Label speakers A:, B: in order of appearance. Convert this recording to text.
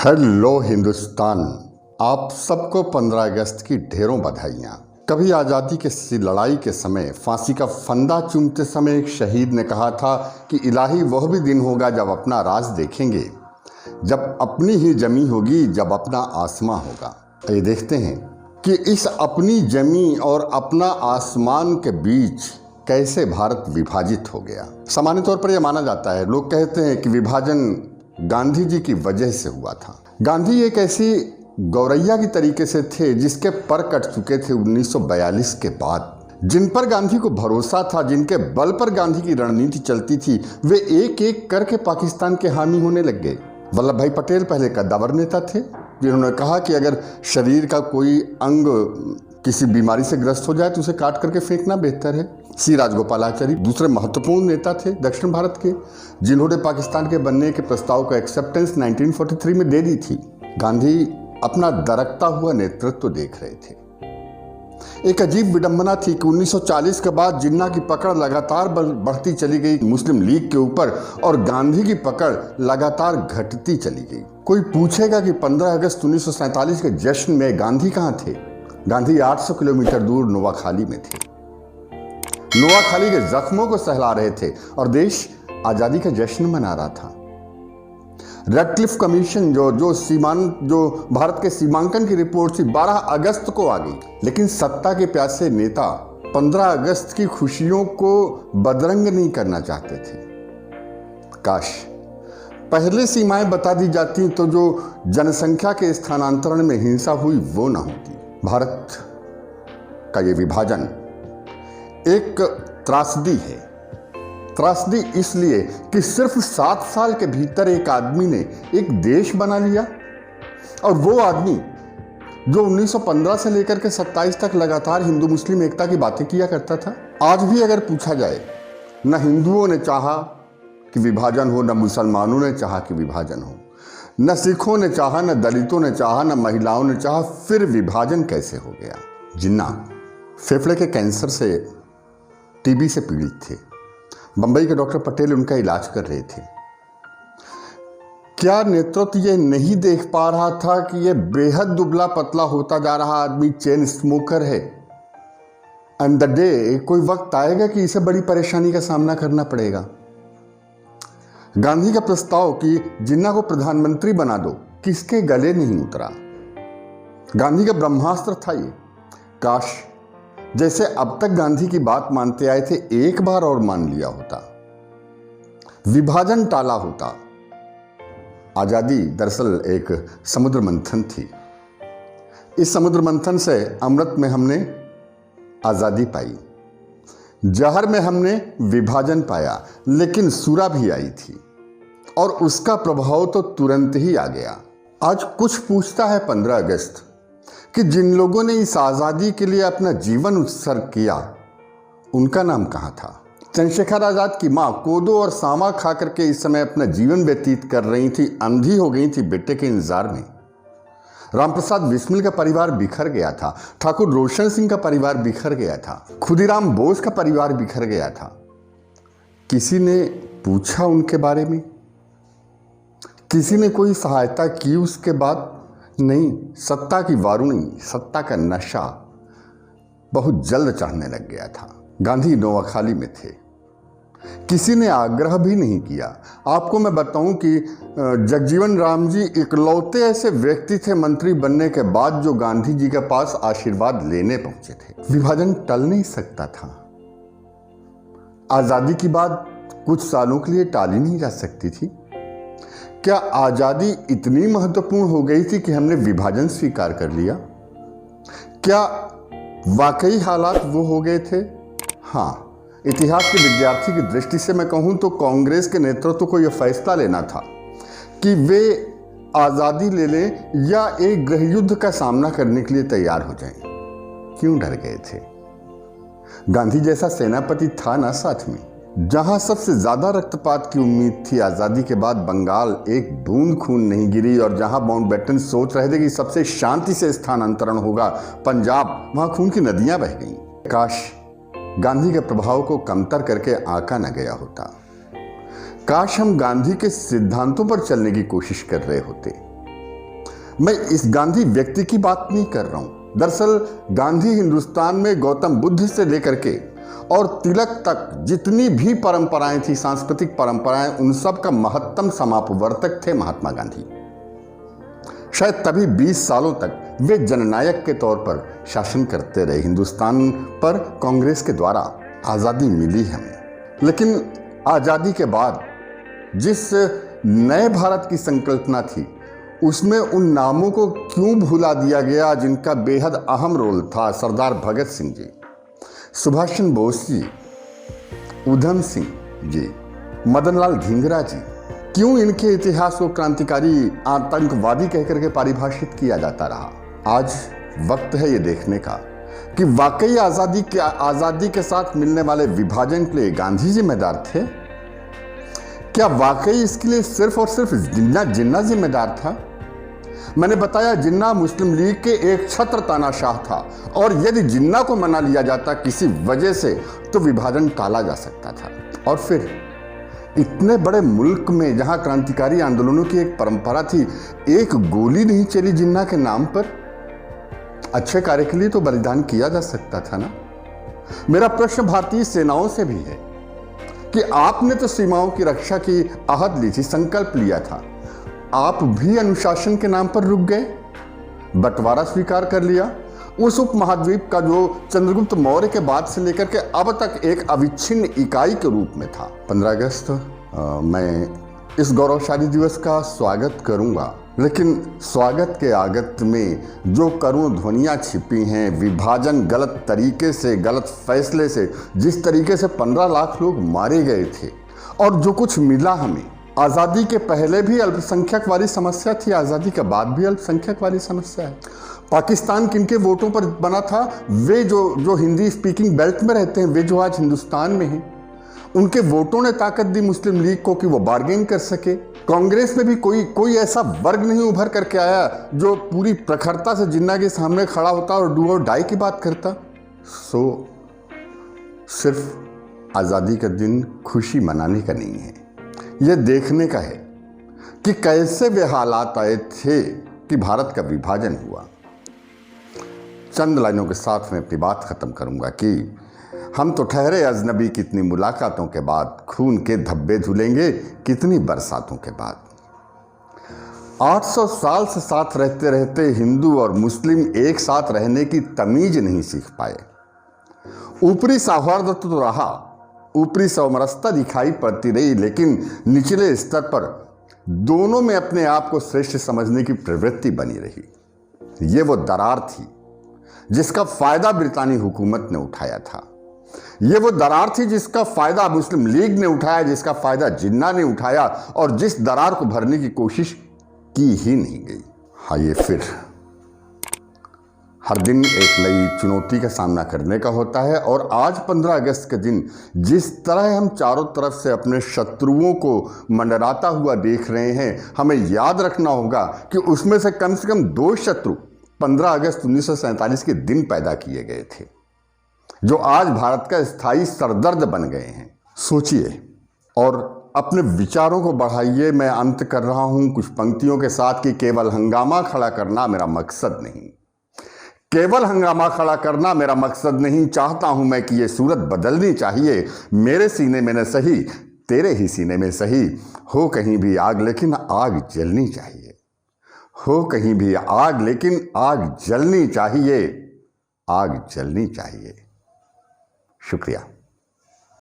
A: Hello Hindustan. आप सबको 15 अगस्त की ढेरों बधाइयाँ। कभी आज़ादी की लड़ाई के समय फांसी का फंदा चूमते समय एक शहीद ने कहा था कि इलाही वह भी दिन होगा जब अपना राज देखेंगे, जब अपनी ही जमी होगी, जब अपना आसमां होगा। ये देखते हैं कि इस अपनी जमी और अपना आसमान के बीच कैसे भारत विभाजित हो गया। सामान्य तौर पर यह माना जाता है, लोग कहते हैं कि विभाजन गांधी जी की वजह से हुआ था। गांधी एक ऐसी गौरैया की तरीके से थे जिसके पर कट चुके थे 1942 के बाद। जिन पर गांधी को भरोसा था, जिनके बल पर गांधी की रणनीति चलती थी, वे एक एक करके पाकिस्तान के हामी होने लग गए। वल्लभ भाई पटेल पहले कद्दावर नेता थे, जिन्होंने कहा कि अगर शरीर का कोई अंग किसी बीमारी से ग्रस्त हो जाए तो उसे काट करके फेंकना बेहतर है। सी राजगोपालाचारी दूसरे महत्वपूर्ण नेता थे दक्षिण भारत के, जिन्होंने पाकिस्तान के बनने के प्रस्ताव का एक्सेप्टेंस 1943 में दे दी थी। गांधी अपना दरकता हुआ नेतृत्व देख रहे थे। एक अजीब विडंबना थी कि 1940 के बाद जिन्ना की पकड़ लगातार बढ़ती चली गई मुस्लिम लीग के ऊपर, और गांधी की पकड़ लगातार घटती चली गई। कोई पूछेगा कि 15 अगस्त 1947 के जश्न में गांधी कहाँ थे? गांधी 800 किलोमीटर दूर नोआखाली में थे। नोआखाली के जख्मों को सहला रहे थे और देश आजादी का जश्न मना रहा था। रेडक्लिफ कमीशन जो भारत के सीमांकन की रिपोर्ट थी 12 अगस्त को आ गई, लेकिन सत्ता के प्यासे नेता 15 अगस्त की खुशियों को बदरंग नहीं करना चाहते थे। काश पहले सीमाएं बता दी जाती तो जो जनसंख्या के स्थानांतरण में हिंसा हुई वो ना होती। भारत का ये विभाजन एक त्रासदी है। त्रासदी इसलिए कि सिर्फ 7 साल के भीतर एक आदमी ने एक देश बना लिया, और वो आदमी जो 1915 से लेकर के 27 तक लगातार हिंदू मुस्लिम एकता की बातें किया करता था। आज भी अगर पूछा जाए, न हिंदुओं ने चाहा कि विभाजन हो, न मुसलमानों ने चाहा कि विभाजन हो, न सिखों ने चाहा, न दलितों ने चाहा, न महिलाओं ने चाहा, फिर विभाजन कैसे हो गया? जिन्ना फेफड़े के कैंसर से, टीबी से पीड़ित थे। बंबई के डॉक्टर पटेल उनका इलाज कर रहे थे। क्या नेतृत्व ये नहीं देख पा रहा था कि ये बेहद दुबला पतला होता जा रहा आदमी चेन स्मोकर है? एंड द डे कोई वक्त आएगा कि इसे बड़ी परेशानी का सामना करना पड़ेगा। गांधी का प्रस्ताव कि जिन्ना को प्रधानमंत्री बना दो किसके गले नहीं उतरा। गांधी का ब्रह्मास्त्र था ये। काश जैसे अब तक गांधी की बात मानते आए थे, एक बार और मान लिया होता, विभाजन टाला होता। आजादी दरअसल एक समुद्र मंथन थी। इस समुद्र मंथन से अमृत में हमने आजादी पाई, जहर में हमने विभाजन पाया, लेकिन सूरा भी आई थी और उसका प्रभाव तो तुरंत ही आ गया। आज कुछ पूछता है 15 अगस्त कि जिन लोगों ने इस आज़ादी के लिए अपना जीवन उत्सर्ग किया, उनका नाम कहाँ था? चंद्रशेखर आज़ाद की माँ कोदो और सामा खा करके इस समय अपना जीवन व्यतीत कर रही थी, अंधी हो गई थी बेटे के इंतजार में। रामप्रसाद बिस्मिल का परिवार बिखर गया था, ठाकुर रोशन सिंह का परिवार बिखर गया था, खुदीराम बोस का परिवार बिखर गया था। किसी ने पूछा उनके बारे में? किसी ने कोई सहायता की उसके बाद? नहीं। सत्ता की वारुणी, सत्ता का नशा बहुत जल्द चढ़ने लग गया था। गांधी नोआखाली में थे, किसी ने आग्रह भी नहीं किया। आपको मैं बताऊं कि जगजीवन राम जी इकलौते ऐसे व्यक्ति थे मंत्री बनने के बाद जो गांधी जी के पास आशीर्वाद लेने पहुंचे थे। विभाजन टल नहीं सकता था। आजादी की बात कुछ सालों के लिए टाली नहीं जा सकती थी। क्या आजादी इतनी महत्वपूर्ण हो गई थी कि हमने विभाजन स्वीकार कर लिया? क्या वाकई हालात वो हो गए थे? हाँ, इतिहास के विद्यार्थी की दृष्टि से मैं कहूं तो कांग्रेस के नेतृत्व को यह फैसला लेना था कि वे आज़ादी ले लें या एक गृहयुद्ध का सामना करने के लिए तैयार हो जाएं। क्यों डर गए थे? गांधी जैसा सेनापति था ना साथ में। जहां सबसे ज्यादा रक्तपात की उम्मीद थी, आज़ादी के बाद बंगाल एक बूंद खून नहीं गिरी, और जहां माउंटबेटन सोच रहे थे कि सबसे शांति से स्थानांतरण होगा पंजाब, वहां खून की नदियां बह गईं। काश गांधी के प्रभाव को कमतर करके आंका न गया होता। काश हम गांधी के सिद्धांतों पर चलने की कोशिश कर रहे होते। मैं इस गांधी व्यक्ति की बात नहीं कर रहा हूं। दरअसल गांधी हिंदुस्तान में गौतम बुद्ध से लेकर के और तिलक तक जितनी भी परंपराएं थी, सांस्कृतिक परंपराएं, उन सब का महत्तम समापवर्तक थे महात्मा गांधी। शायद तभी 20 सालों तक वे जननायक के तौर पर शासन करते रहे। हिंदुस्तान पर कांग्रेस के द्वारा आज़ादी मिली हमें, लेकिन आज़ादी के बाद जिस नए भारत की संकल्पना थी उसमें उन नामों को क्यों भुला दिया गया जिनका बेहद अहम रोल था। सरदार भगत सिंह जी, सुभाष चंद्र बोस जी, उधम सिंह जी, मदन लाल धिंगरा जी, क्यों इनके इतिहास को क्रांतिकारी आतंकवादी कहकर के परिभाषित किया जाता रहा। आज वक्त है ये देखने का कि वाकई आज़ादी के साथ मिलने वाले विभाजन के लिए गांधी जिम्मेदार थे। क्या वाकई इसके लिए सिर्फ और सिर्फ जिन्ना जिम्मेदार था? मैंने बताया जिन्ना मुस्लिम लीग के एक छत्र तानाशाह था, और यदि जिन्ना को मना लिया जाता किसी वजह से तो विभाजन टाला जा सकता था। और फिर इतने बड़े मुल्क में जहां क्रांतिकारी आंदोलनों की एक परंपरा थी, एक गोली नहीं चली जिन्ना के नाम पर। अच्छे कार्य के लिए तो बलिदान किया जा सकता था ना। मेरा प्रश्न भारतीय सेनाओं से भी है कि आपने तो सीमाओं की रक्षा की आहद ली थी, संकल्प लिया था, आप भी अनुशासन के नाम पर रुक गए, बंटवारा स्वीकार कर लिया उस उपमहाद्वीप का जो चंद्रगुप्त मौर्य के बाद से लेकर के अब तक एक अविच्छिन्न इकाई के रूप में था। 15 अगस्त मैं इस गौरवशाली दिवस का स्वागत करूंगा, लेकिन स्वागत के आगत में जो करुण ध्वनियां छिपी हैं, विभाजन गलत तरीके से, गलत फैसले से, जिस तरीके से 15 लाख लोग मारे गए थे, और जो कुछ मिला हमें, आज़ादी के पहले भी अल्पसंख्यक वाली समस्या थी, आज़ादी के बाद भी अल्पसंख्यक वाली समस्या है। पाकिस्तान किनके वोटों पर बना था? वे जो हिंदी स्पीकिंग बेल्ट में रहते हैं, वे जो आज हिंदुस्तान में हैं, उनके वोटों ने ताकत दी मुस्लिम लीग को कि वो बार्गेन कर सके। कांग्रेस में भी कोई ऐसा वर्ग नहीं उभर करके आया जो पूरी प्रखरता से जिन्ना के सामने खड़ा होता और डू और डाई की बात करता। सिर्फ आज़ादी का दिन खुशी मनाने का नहीं है, यह देखने का है कि कैसे वे हालात आए थे कि भारत का विभाजन हुआ। चंद लाइनों के साथ मैं अपनी बात खत्म करूंगा कि हम तो ठहरे अजनबी, कितनी मुलाकातों के बाद खून के धब्बे धुलेंगे कितनी बरसातों के बाद। 800 साल से साथ रहते रहते हिंदू और मुस्लिम एक साथ रहने की तमीज नहीं सीख पाए। ऊपरी सौहार्द तो रहा, ऊपरी सौमरसता दिखाई पड़ती रही, लेकिन निचले स्तर पर दोनों में अपने आप को श्रेष्ठ समझने की प्रवृत्ति बनी रही। ये वो दरार थी जिसका फायदा ब्रितानी हुकूमत ने उठाया था। ये वो दरार थी जिसका फायदा मुस्लिम लीग ने उठाया, जिसका फायदा जिन्ना ने उठाया, और जिस दरार को भरने की कोशिश की ही नहीं गई। हाँ, ये फिर हर दिन एक नई चुनौती का सामना करने का होता है, और आज 15 अगस्त के दिन जिस तरह हम चारों तरफ से अपने शत्रुओं को मंडराता हुआ देख रहे हैं, हमें याद रखना होगा कि उसमें से कम 2 शत्रु 15 अगस्त 1947 के दिन पैदा किए गए थे, जो आज भारत का स्थायी सरदर्द बन गए हैं। सोचिए और अपने विचारों को बढ़ाइए। मैं अंत कर रहा हूं कुछ पंक्तियों के साथ कि केवल हंगामा खड़ा करना मेरा मकसद नहीं, केवल हंगामा खड़ा करना मेरा मकसद नहीं। चाहता हूं मैं कि ये सूरत बदलनी चाहिए। मेरे सीने में न सही, तेरे ही सीने में सही, हो कहीं भी आग लेकिन आग जलनी चाहिए। हो कहीं भी आग लेकिन आग जलनी चाहिए, आग जलनी चाहिए। शुक्रिया।